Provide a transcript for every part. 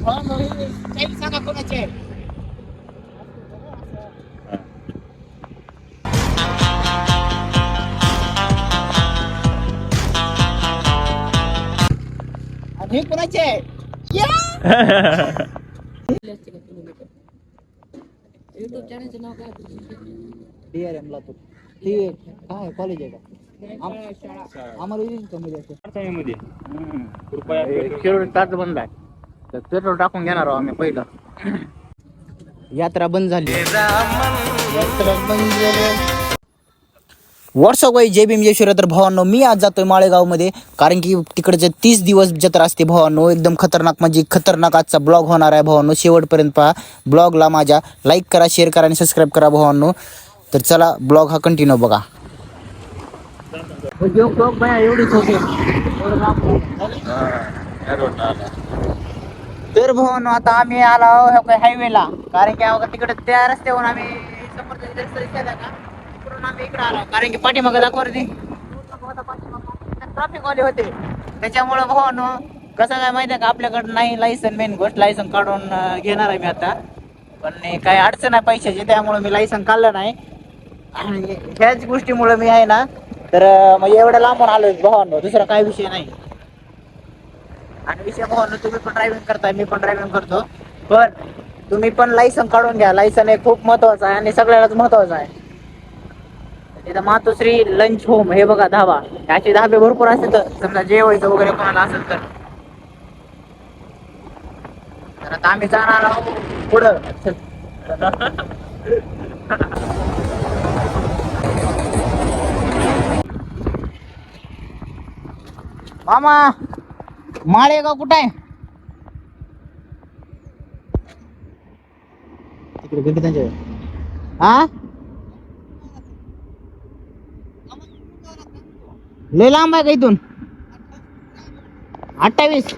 सांगा कोणाचे आहे. आणि हे कोणाचे आहे. युट्यूब चॅनलचं नाव काय. DRM लातूर. ते काय कॉलेज आहे का. आम्हाला येईल कमी जास्त कृपया तास बंद आहे तर पेट्रोल टाकून घेणार आहोत आम्ही पहिलं. यात्रा बंद झाली. व्हॉट्सअप वाई जय भीम जय शिवराय. तर भावांनो मी आज जातोय माळेगावमध्ये कारण की तिकडचे 30 दिवस जत्रा असते भावांनो. एकदम खतरनाक म्हणजे खतरनाक आजचा ब्लॉग होणार आहे भावांनो. शेवटपर्यंत पहा ब्लॉगला. माझ्या लाईक करा, शेअर करा आणि सबस्क्राईब करा भावांनो. तर चला ब्लॉग हा कंटिन्यू बघा. एवढीच होते. तर भावांनो आता आम्ही आलो हायवेला कारण की तिकडे त्या रस्त्यावरून आम्ही आम्ही इकडे आलो कारण की पाठीमागे दाखवते ट्रॅफिक वाले होते. त्याच्यामुळे भावांनो कसं काय माहिती आहे का, आपल्याकडे नाही लायसन. मेन गोष्ट लायसन काढून घेणार आहे मी आता. पण काही अडचण आहे पैशाची त्यामुळे मी लायसन काढलं नाही. आणि ह्याच गोष्टीमुळे मी आहे ना तर म्हणजे एवढं लांबून आलोय भावांनो. दुसरा काही विषय नाही. आणि विषय भावांनो तुम्ही पण ड्रायव्हिंग करताय, मी पण ड्रायव्हिंग करतो. पण तुम्ही पण लायसन काढून घ्या. लायसन हे खूप महत्वाचं आहे आणि सगळ्यालाच महत्वाचं आहे. तिथं मातोश्री लंच होम हे बघा धाबा. याचे धाबे भरपूर असतात. समजा जेवायचं वगैरे कोणाला असेल तर आता आम्ही जाणार आहोत पुढं. मामा माळेगाव कुठं आहे. तिकडे गड्डी त्यांच्या हा लय लांब आहे का इथून. 28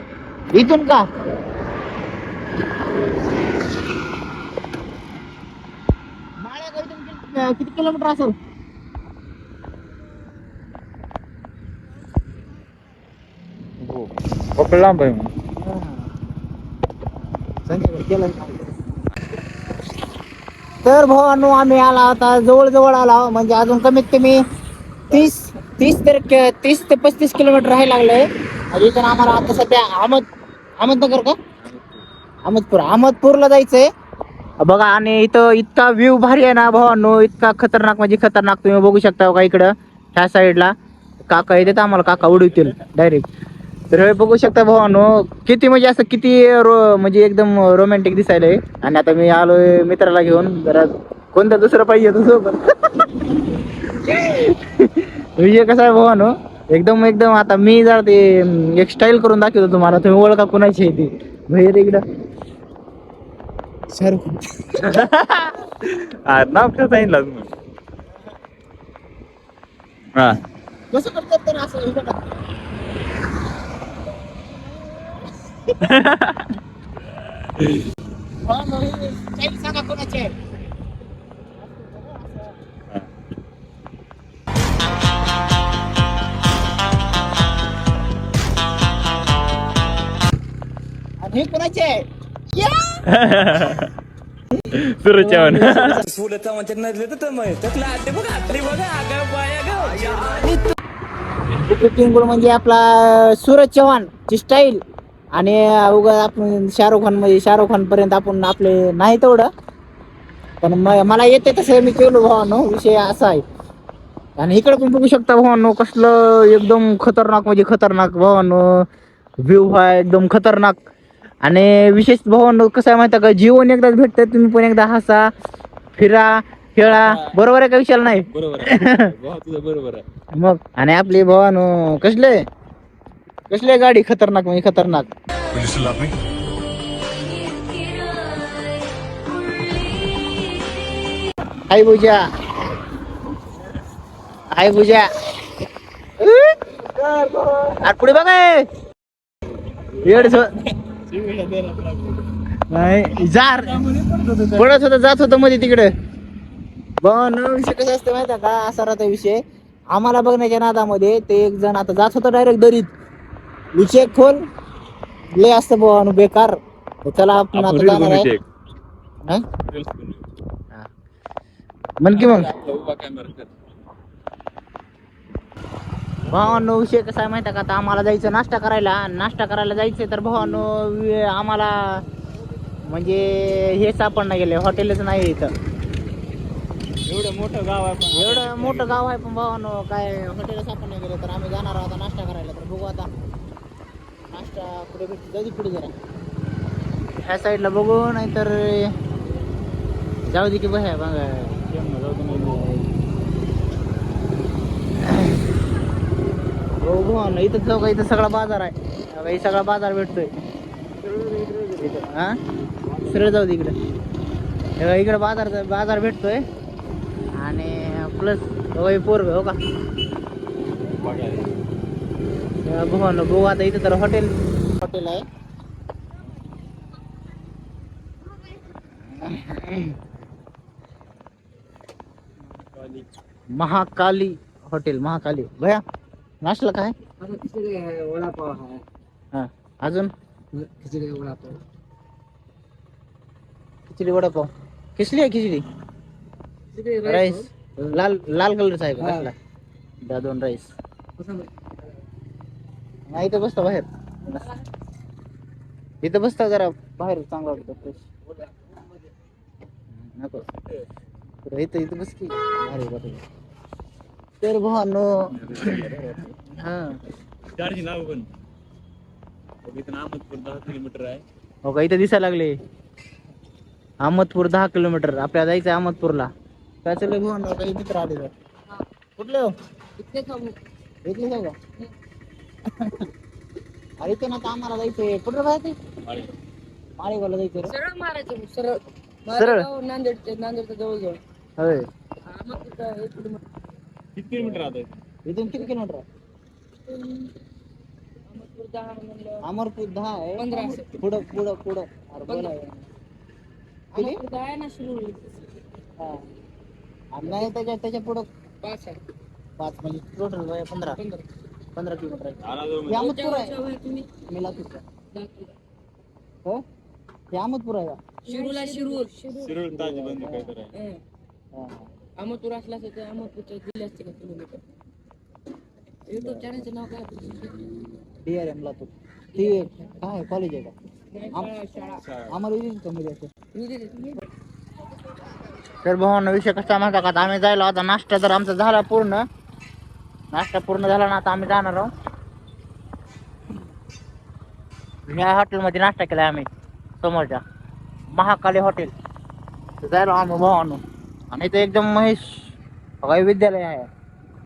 इथून का. माळेगाव इथून किती किलोमीटर असेल. खूप लांब आहे. तर भावांनो आम्ही आला आता जवळ आला म्हणजे अजून कमीत कमी 30 ते 35 किलोमीटर राहायला लागलंय. इथून आम्हाला आता सध्या अहमदनगर का अहमदपूरला जायचंय बघा. आणि इथं इतका व्ह्यू भारी आहे ना भावांनो, इतका खतरनाक म्हणजे खतरनाक. तुम्ही बघू शकता बघा इकडं ह्या साईडला काका येतात आम्हाला. काका उडवतील डायरेक्ट. तर हे बघू शकता भावांनो किती म्हणजे असं किती म्हणजे एकदम रोमॅन्टिक दिसायलंय. आणि आता मी आलोय मित्राला घेऊन. जरा कोणतं दुसरं पाहिजे सोबत. विषय कसा आहे भावांनो एकदम एकदम आता मी जरा ते एक स्टाईल करून दाखवतो तुम्हाला. तुम्ही ओळखा कोणाची आहे ती. भैर इकडं नाव कसं सांगितलं तुम्ही. हा कसं करतात तर असं सांगा कोणाचे आहे. आणि हे कोणाचे आहे. सुरज चव्हाण. म्हणजे आपला सूरज चव्हाण ची स्टाईल. आणि उगा आपण शाहरुख खान पर्यंत आपण आपले नाही तेवढं. पण मला येते तसं मी केलो भावानो. विषय असा आहे. आणि इकडे पण बघू शकता भावानो कसलं एकदम खतरनाक म्हणजे खतरनाक भावानो व्ह्यू आहे एकदम खतरनाक. आणि विशेष भावानो कसं आहे माहिती आहे का, जीवन एकदाच भेटतं. तुम्ही पण एकदा हसा फिरा खेळा. बरोबर आहे का विशाल. नाही बरोबर आहे मग. आणि आपली भावानो कसले गाडी खतरनाक म्हणजे खतरनाक. हाय बुजा अरे पुढे बघा नाही जार पडत होता जात होता मध्ये तिकडे. विषय कसं असतं माहिती आहे का, असा राहता विषय. आम्हाला बघण्याच्या नादामध्ये ते एक जण आता जात होता डायरेक्ट दरीत. विषय खोल लय असतं भावानो बेकार. तर चला आपण आपण आता रील जाणार बनवूया आहे एक. हा? Reels बनवूया. हा. म्हण की मग आपला उभा कॅमेरा कर. भावांनो विषय कसा आहे माहिती आहे का आता आम्हाला जायचं नाश्ता करायला जायचं तर भावांनो आम्हाला म्हणजे हे सापडणं गेले हॉटेलच नाही इथं एवढं मोठं गाव आहे पण एवढं मोठं गाव आहे पण भावांनो काय हॉटेल सापडणं गेले तर आम्ही जाणार आहोत आता नाश्ता करायला तर बघू आता नाश्ता पुढे भेटते जाऊ दे पुढे जरा ह्या साईडला बघू नाहीतर जाऊ दे की बघा बघा जाऊ दे नाही हो भावांनो इथं जाऊ का इथं सगळा बाजार आहे बघा, हे सगळा बाजार भेटतोय हा सरळ जाऊ दे इकडे इकडे बाजार भेटतोय आणि प्लस पोरग हो का भावांनो बघू आता इथं तर हॉटेल आहे महाकाली हॉटेल महाकाली भया नाश्ता काय खिचडी आहे वडापाव आहे हा अजून खिचडी वडापाव खिचडी वडापाव किसली आहे खिचडी खिचडी राईस लाल लाल कलरचा आहे का हा. कसला द्या 2 राईस कसं नाही इथं बसता बाहेर इथं बसता जरा बाहेर चांगला वाटतं फ्रेश नको इथं इथं बस की भारी वाटतं तर भावांनो हा चारशे नाव पण इथून अहमदपूर 10 किलोमीटर आहे. हो का इथं दिसायला लागले अहमदपूर 10 किलोमीटर आपल्याला जायचं अहमदपूरला काय चाललंय भावांनो काही मित्र आले तर कुठले हो इतके खाऊ इथले आहे का अरे ते ना आता आम्हाला जायचंय कुठं जायचंय माळेगावला जायचं रे सरळ मारायचं सरळ सरळ? मारेगाव, नांदेडच्या जवळ होय किती किलोमीटर आता इथून किती किलोमीटर आहे अमरपूर 10 आहे 15 असेल. पुढं पुढं पुढं अरे बोला किती आहे ना शिरूर हा आणि नाही त्याच्या पुढं 5 आहे 5 म्हणजे टोटल 15 किलोमीटर आहे हे आला अहमदपूर आहे तुम्ही मी लातूर हो हे अहमदपूर आहे का शिरूरला शिरूर शिरोळ ताजबंदी काय करायचं हा, हा. अहमदपूर असला तर ते अहमदपूरच्या दिले असते का किलोमीटर युट्यूब चॅनलचं नाव काय DRM लातूर ती काय कॉलेज आहे का शाळा आम्हाला येईल का मध्ये असं मी तर भावांना विषय कसा माहिती का आता आम्ही जायला आता नाश्ता तर आमचा झाला पूर्ण नाश्ता पूर्ण झाला ना आता आम्ही जाणार आहोत ह्या हॉटेलमध्ये नाश्ता केलाय आम्ही समोरच्या महाकाली हॉटेल जायला आम्ही भावांनो आणि इथे एकदम महेश विद्यालय आहे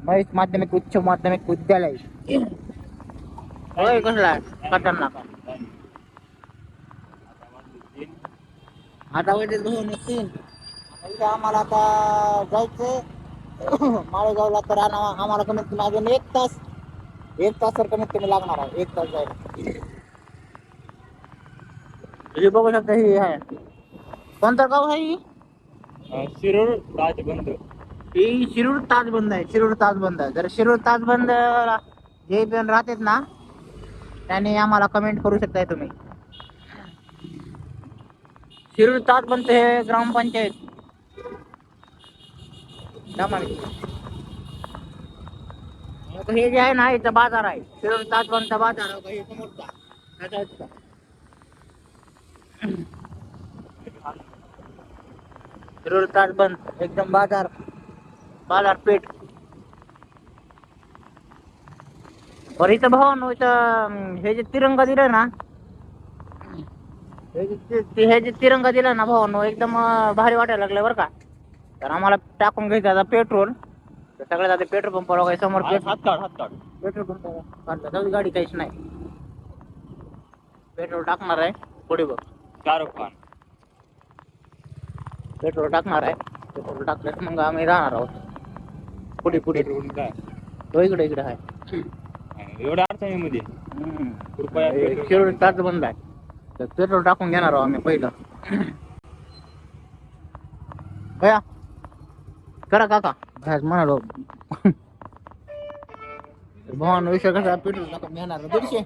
महेश माध्यमिक उच्च माध्यमिक विद्यालय होय कसला आहे खतरनाक आता वाटेल भावांनो 3 इथे आम्हाला आता जायचंय माळेगावला तर आम्हाला कमीत कमी अजून 1 तास तर कमीत कमी लागणार आहे 1 तास जायला हे बघू शकता ही आहे कोणतं गाव आहे ही शिरोळ ताजबंद ही शिरूर ताजबंद आहे जर शिरूर ताजबंद जे पण राहतात ना त्याने आम्हाला कमेंट करू शकताय तुम्ही शिरूर ताजबंद हे ग्रामपंचायत हे जे आहे ना इथं बाजार आहे शिरूर ताजबंदचा बाजार आहे हे समोरचा शिरूर ताजबंद एकदम बाजारपेठ बरं इथं भावांनो इथं हे जे तिरंगा दिलं ना हे जे तिरंगा दिला ना भावांनो एकदम भारी वाटायला लागलं बरं का तर आम्हाला टाकून घ्यायचं आता पेट्रोल तर सगळ्यात आधी पेट्रोल पंपावर काही समोर हात काढ पेट्रोल पंप काढला जाऊ दे, गाडी काहीच नाही पेट्रोल टाकणार आहे पुढे बघ शाहरुख खान पेट्रोल टाकणार आहे पेट्रोल टाकल्यास मग आम्ही राहणार आहोत पुढे काय तो इकडे आहे एवढ्या अडचणीमध्ये कृपया पेट्रोल शिरूर ताज बंद आहे तर पेट्रोल टाकून घेणार आहोत आम्ही पहिलं भया करा काका भयाच म्हणालो भवान विषय कसा पेट्रोल टाकून घेणार 150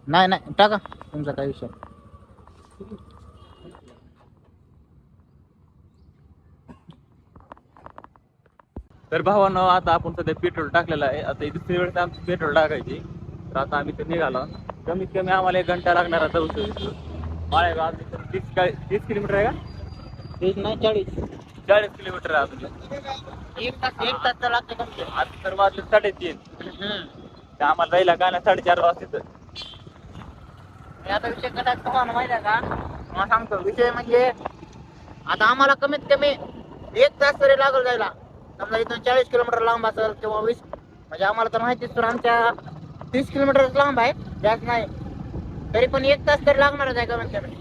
नाही नाही टाका तुमचा काही विषय. तर भावानं आता आपण सध्या पेट्रोल टाकलेलं आहे. आता ही दुसरी वेळेस आमची पेट्रोल टाकायची. तर आता आम्ही तर निघालो. कमीत कमी आम्हाला 1 घंटा लागणार आता उचल. माळेगाव आम्ही तर 30 किलोमीटर आहे का? 30 नाही 40. 40 किलोमीटर आहे अजून. 1 तास तर लागते कमसे. आता तर वाजले 3:30. हम्म. तर आम्हाला जायला काय ना 4:30 वाजता. आता विषय कसा तुम्हाला माहिती आहे का? मला सांगतो विषय म्हणजे आता आम्हाला कमीत कमी 1 तास तरी लागल जायला. समजा इथून 40 किलोमीटर लांब असेल किंवा 20, म्हणजे आम्हाला तर माहितीच तर आमच्या 30 किलोमीटर लांब आहे, जास्त नाही. तरी पण 1 तास तरी लागणारच आहे कमीत कमी.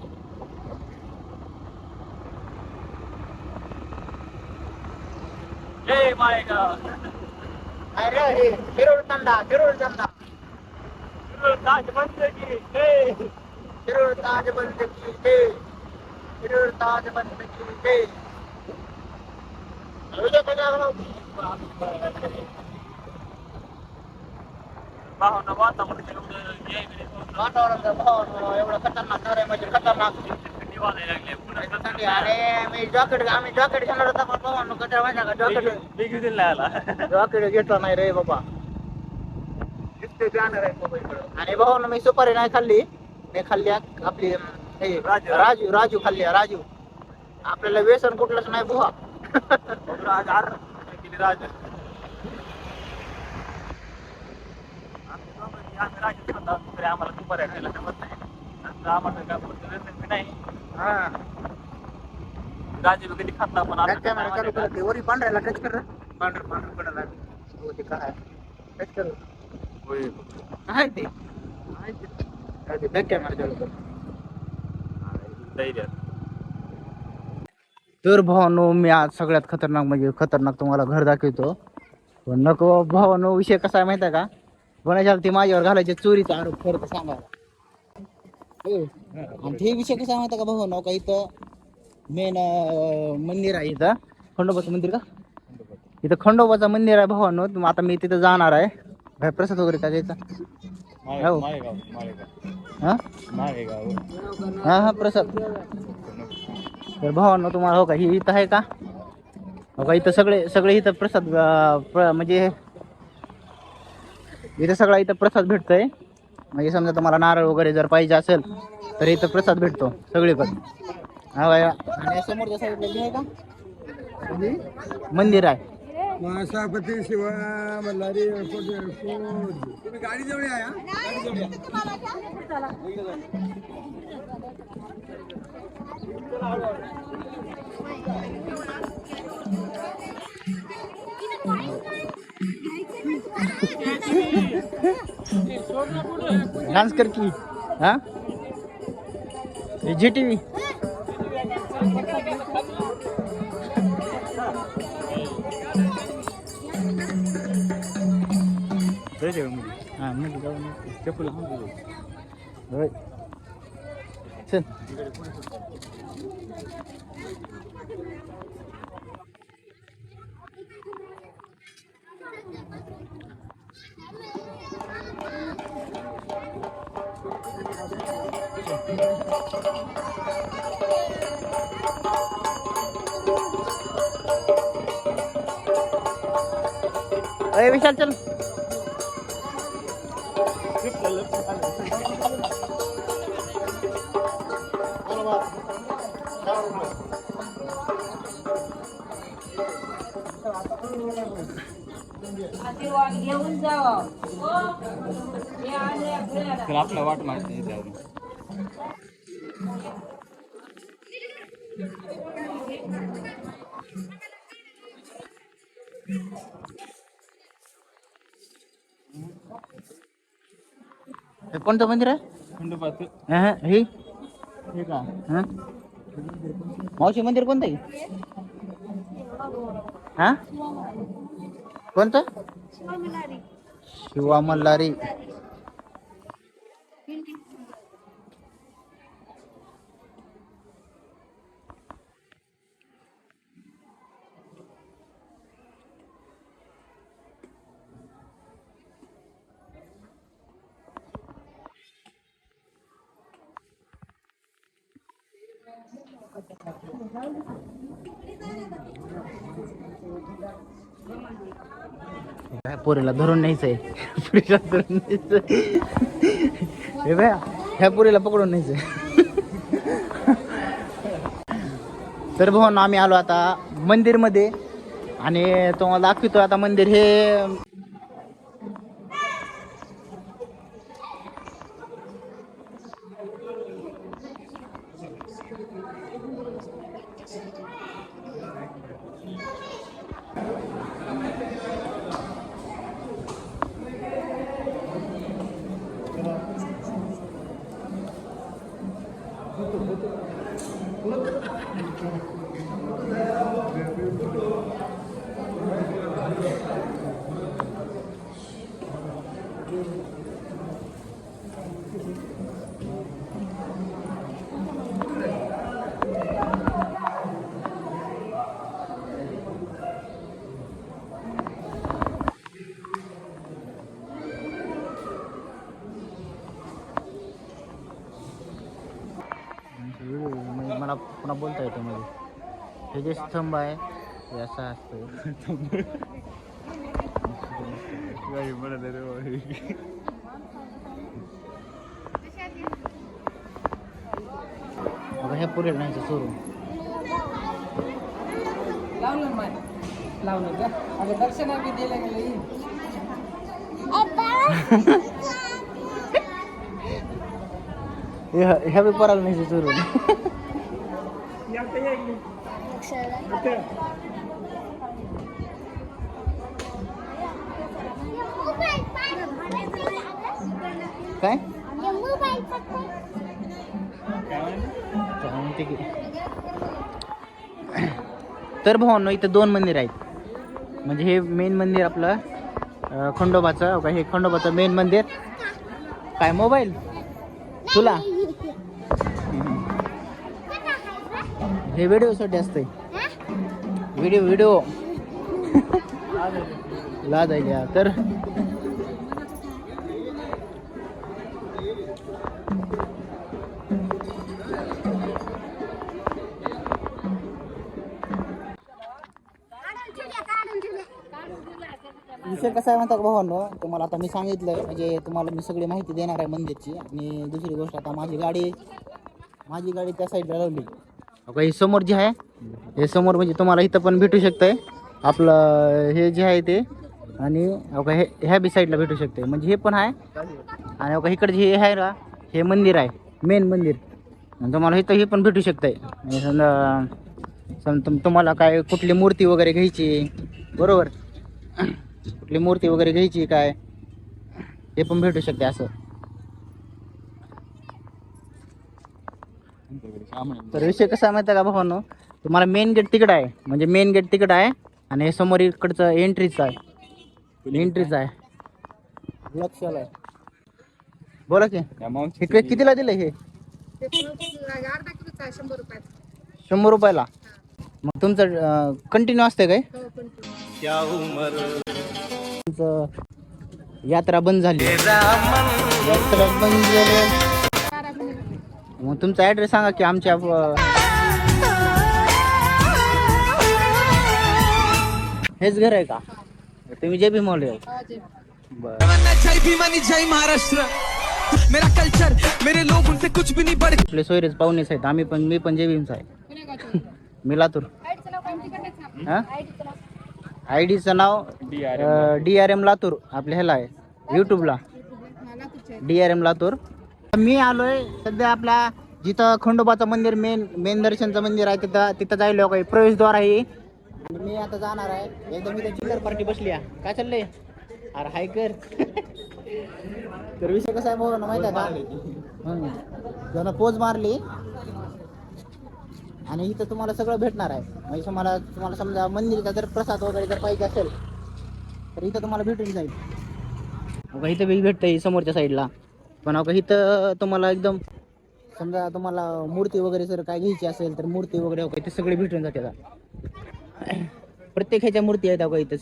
जय माळेगाव. अरे हे शिरूर तांडा, शिरूर तांडा, ताज बंद की जय. शिरूर ताज बंद की जय, शिरूर ताज बंद की जय. भावानं वातावरण वातावरण एवढं खतरनाक आहे म्हणजे खतरनाक. थंडी वाजायला लागली. पुन्हा थंडी. अरे मी आम्ही जॉकेट घेणार होता पण भावांनो कशा माहिती का जॉकेट बिग दिला आला. जॉकेट घेतला नाही रे बाबा. दिसते जाणार आहे मोबाईल. आणि भावांनो मी सुपारी नाही खाल्ली, मी खाल्ली आपली हे राजू खाल्ली राजू. आपल्याला व्यसन कुठलंच नाही बुवा. राज आर किती राज. आम्ही राज खाता तरी आम्हाला दुपारी खायला जमत नाही. नंतर आम्हाला काय बोलतो रेसिपी नाही. हा राजू कधी खाता पण बॅक कॅमेरा चालू करते वरी पांढऱ्याला टच कर. पांढर पडायला हो ते काय टच कर. होय. आहे ते बॅक कॅमेरा चालू कर. धैर्य. तर भावानो मी आज सगळ्यात खतरनाक म्हणजे खतरनाक तुम्हाला घर दाखवतो. पण नको भावानो, विषय कसा आहे माहिती आहे का? कोणाच्याला ती माझ्यावर घालायचे चोरीचा आरोप करत सांगायला. आणि ते विषय कसा आहे माहिती आहे का भावानो, का इथं मेन मंदिर आहे, इथं खंडोबाचं मंदिर का, इथं खंडोबाचं मंदिर आहे भावानो. आता मी तिथं जाणार आहे. काय प्रसाद वगैरे काय द्यायचा? हो. हा हा हा प्रसाद. तर भावांनो तुम्हाला हो का ही इथं आहे का, हो का इथं सगळे इथं प्रसाद म्हणजे इथं सगळा इथं प्रसाद भेटतोय. म्हणजे समजा तुम्हाला नारळ वगैरे जर पाहिजे असेल तर इथं प्रसाद भेटतो सगळीकडे. हा बाया. आणि समोरच्या साईडला हे आहे का मंदिर आहे. महासापती शिवा मल्हारी तुम्ही गाडी जवळ या. डान्स कर की. हा जी टीव्ही. हा मध्ये जाऊन चप्पल होय चल. अरे विशाल चल. घेऊन जावा. तर आपला वाट माहिती नाही. हे कोणतं मंदिर आहे? खंडोबाचं. हे का मावशी मंदिर कोणतं आहे? हा कोणतं? शिवा मल्हारी. काय पोरीला धरून न्यायचंय. पुरीला धरून न्यायचंय. हे बाया ह्या पोरीला पकडून न्यायचंय. तर भाऊ आम्ही आलो आता मंदिरमध्ये आणि तुम्हाला दाखवतो आता मंदिर हे. मला पुन्हा बोलता येतं मध्ये. हे जे स्तंभ आहे हे असं असतं. बघा ह्या पुरेल नाही सोडून लावलं माय लावलं का अगं दर्शना बी दिलं गेलं. ह्या बी पराला नाही सोडून. काय म्हणते की. तर भावांनो इथं 2 मंदिर आहेत. म्हणजे हे मेन मंदिर आपलं खंडोबाचं. हे खंडोबाचं मेन मंदिर. काय मोबाईल तुला हे व्हिडिओसाठी असतंय. व्हिडिओ लाज आहे. तर विषय कसा आहे म्हणता का भावांनो, तुम्हाला आता मी सांगितलं म्हणजे तुम्हाला मी सगळी माहिती देणार आहे मंदिरची. आणि दुसरी गोष्ट आता माझी गाडी त्या साईडला लावली. बघा ही समोर जी आहे हे समोर म्हणजे तुम्हाला इथं पण भेटू शकतंय आपलं हे जे आहे ते. आणि बघा हे ह्या बी साईडला भेटू शकते म्हणजे हे पण आहे. आणि बघा इकडे जे आहे ना हे मंदिर आहे मेन मंदिर. आणि तुम्हाला इथं हे पण भेटू शकतंय. आणि समजा तुम्हाला काय कुठली मूर्ती वगैरे घ्यायची बरोबर, कुठली मूर्ती वगैरे घ्यायची काय हे पण भेटू शकते असं. तर विषय कसा आहे माहिती आहे का भावांनो, तुम्हाला मेन गेट तिकडं आहे. म्हणजे मेन गेट तिकडं आहे आणि हे समोर इकडचं एंट्रीच आहे. लक्षात आहे. बोला की इकडे कितीला दिलं हे? 100 रुपयाला. मग तुमचं कंटिन्यू असते काय? तुमचं यात्रा बंद झाली. मग तुमचा ॲड्रेस सांगा की आमच्या हेच घर आहे का? तुम्ही जे बी मॉल आहे. महाराष्ट्र मेरा कल्चर मेरे लोग उनसे कुछ भी नहीं बड़े. आपले सोयरेच पाहुणेच आहेत. मी पण जे भीमचा आहे. मी लातूर. आयडीचं नाव DRM लातूर. आपल्या ह्याला आहे यूट्यूबला DRM लातूर. मी आलोय सध्या आपला जिथं खंडोबाचं मंदिर मेन दर्शनचं मंदिर आहे तिथं जायला काही प्रवेशद्वार आहे. आणि मी आता जाणार आहे. एकदम इथं चिल्लर पार्टी बसली आहे. काय चाललंय अरे हाय कर. तर विषय कसा आहे भाऊ माहिती आहे का, जरा पोज मारली आणि इथं तुम्हाला सगळं भेटणार आहे. म्हणजे तुम्हाला समजा मंदिराचा जर प्रसाद वगैरे जर पाहिजे असेल तर इथं तुम्हाला भेटून जाईल. बघा इथं बी भेटतंय समोरच्या साईडला. पण बघा इथं तुम्हाला एकदम समजा तुम्हाला मूर्ती वगैरे जर काय घ्यायची असेल तर मूर्ती वगैरे बघा इथे सगळे भेटून जाते. प्रत्येक ह्याच्या मूर्ती आहेत बघा इथं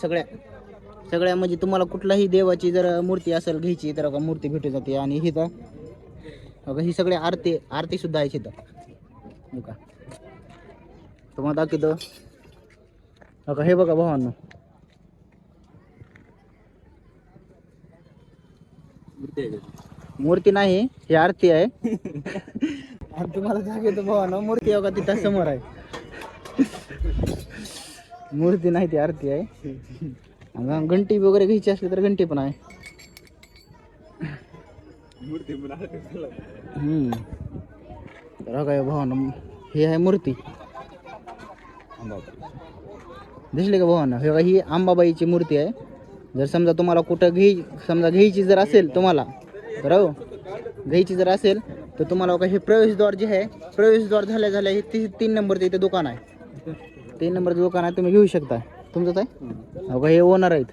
सगळ्या म्हणजे तुम्हाला कुठलाही देवाची जर मूर्ती असेल घ्यायची तर बघा मूर्ती भेटून जाते. आणि इथं बघा ही सगळी आरती सुद्धा आहे इथं बघा. तुम्हाला दाखवतो बघा, हे बघा भावांनो, मूर्ती नाही, ही आरती आहे. आणि तुम्हाला दाखवतो भावांनो, मूर्ती बघा तिथं समोर आहे. मूर्ती नाही, ती आरती आहे. आणि घंटी वगैरे घ्यायची असली तर घंटी पण आहे. तर काय भावांनो, ही आहे मूर्ती. दिसली का भावांनो? हे बघा, ही अंबाबाईची मूर्ती आहे. जर समजा तुम्हाला कुठं घ्यायची जर असेल तुम्हाला, तर हो घ्यायची जर असेल तर तुम्हाला बघा, हे प्रवेशद्वार जे आहे, प्रवेशद्वार झाल्या हे 3 नंबरचं इथे दुकान आहे. 3 नंबरचं दुकान आहे, तुम्ही घेऊ शकता. तुमचंच आहे बघा, हे ओनर आहेत.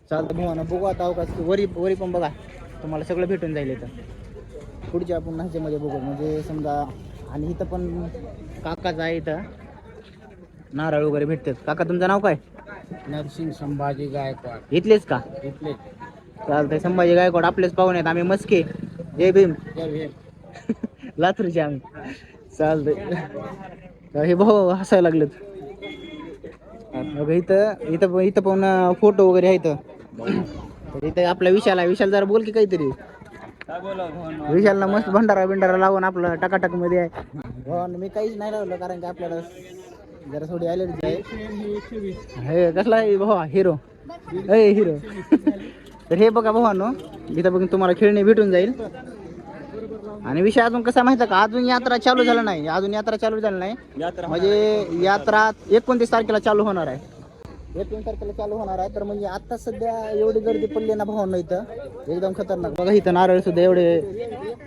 चालतं भावानं, बघू आता अवकाश. वरी पण बघा, तुम्हाला सगळं भेटून जाईल इथं. पुढच्या आपण ह्याच्यामध्ये बघू, म्हणजे समजा. आणि इथं पण काकाचं आहे, इथं नारळ वगैरे भेटतात. काका तुमचं नाव काय? नरसिंग संभाजी गायकवाड. इथलेच का? इथले. चालतंय, संभाजी गायकवाड आपलेच पाहुणे आहेत. आम्ही मस्के, जय भीम. लातूरचे आम्ही. चालतंय, हे भाऊ हसायला लागलेत. इथं पण फोटो वगैरे आहेत. तर इथे आपला विशाल जरा बोल की काहीतरी. विशालला मस्त भंडारा लावून आपलं टकाटक मध्ये आहे. मी काहीच नाही लावलं, कारण की आपल्याला जरा थोडी ॲलर्जी आहे. हे कसला आहे भावा? हिरो. तर हे बघा भावांनो, इथं बघून तुम्हाला खेळणी भेटून जाईल. आणि विषय अजून कसा माहिती आहे का, अजून यात्रा चालू झाला नाही. म्हणजे यात्रा 29 तारखेला चालू होणार आहे. 29 तारखेला चालू होणार आहे. तर म्हणजे आता सध्या एवढी गर्दी पडली ना भावांनो, इथं एकदम खतरनाक. बघा इथं नारळ सुद्धा एवढे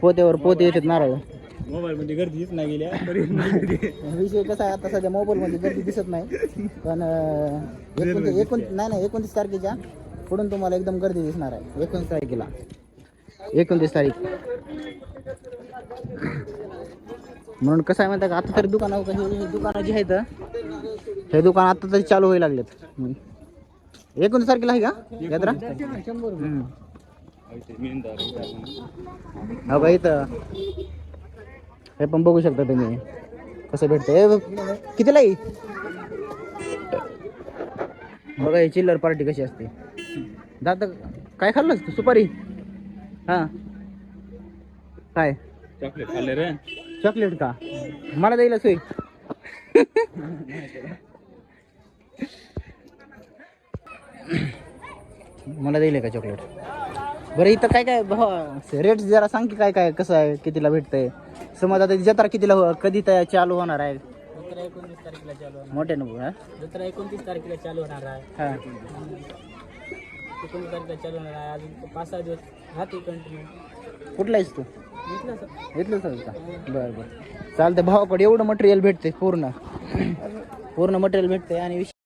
पोते येतात नारळ. मोबाईल मध्ये गर्दीच नाही गेल्या. विषय कसा आहे, आता सध्या मोबाईल मध्ये गर्दी दिसत नाही, पण 29 तारखेच्या पुढून तुम्हाला एकदम गर्दी दिसणार आहे. 29 तारखेला, 29 तारीख. म्हणून कसं आहे माहिती का, आता तरी दुकानं जी आहेत, हे दुकान आता तरी चालू व्हायला लागलेत. 29 तारखेला आहे का यात्रा? हो का, इथं हे पण बघू शकता तुम्ही कसं भेटतंय. कितीला आहे बघा, ही चिल्लर पार्टी कशी असते. दादा काय खाल्लंस तू? सुपारी? हां, काय चॉकलेट खाल्ले रे? चॉकलेट का? मला द्यायला सोय. मला द्यायला का चॉकलेट? बरं, इथं काय रेट जरा सांग की, काय कसं आहे, कितीला भेटतंय? समज आता जत्रा कधी चालू होणार आहे? 29 तारखेला चालू होणार. मोठे नको हा. जत्रा 29 तारखेला चालू होणार आहे. हां, 29 तारखेला चालू होणार आहे. अजून 5-6 दिवस राहते कंटिन्यू. कुठला आहेस तू? घेतलं सर. घेतलंच का? बरं. चालतं, भावाकडे एवढं मटेरियल भेटते, पूर्ण मटेरियल भेटते. आणि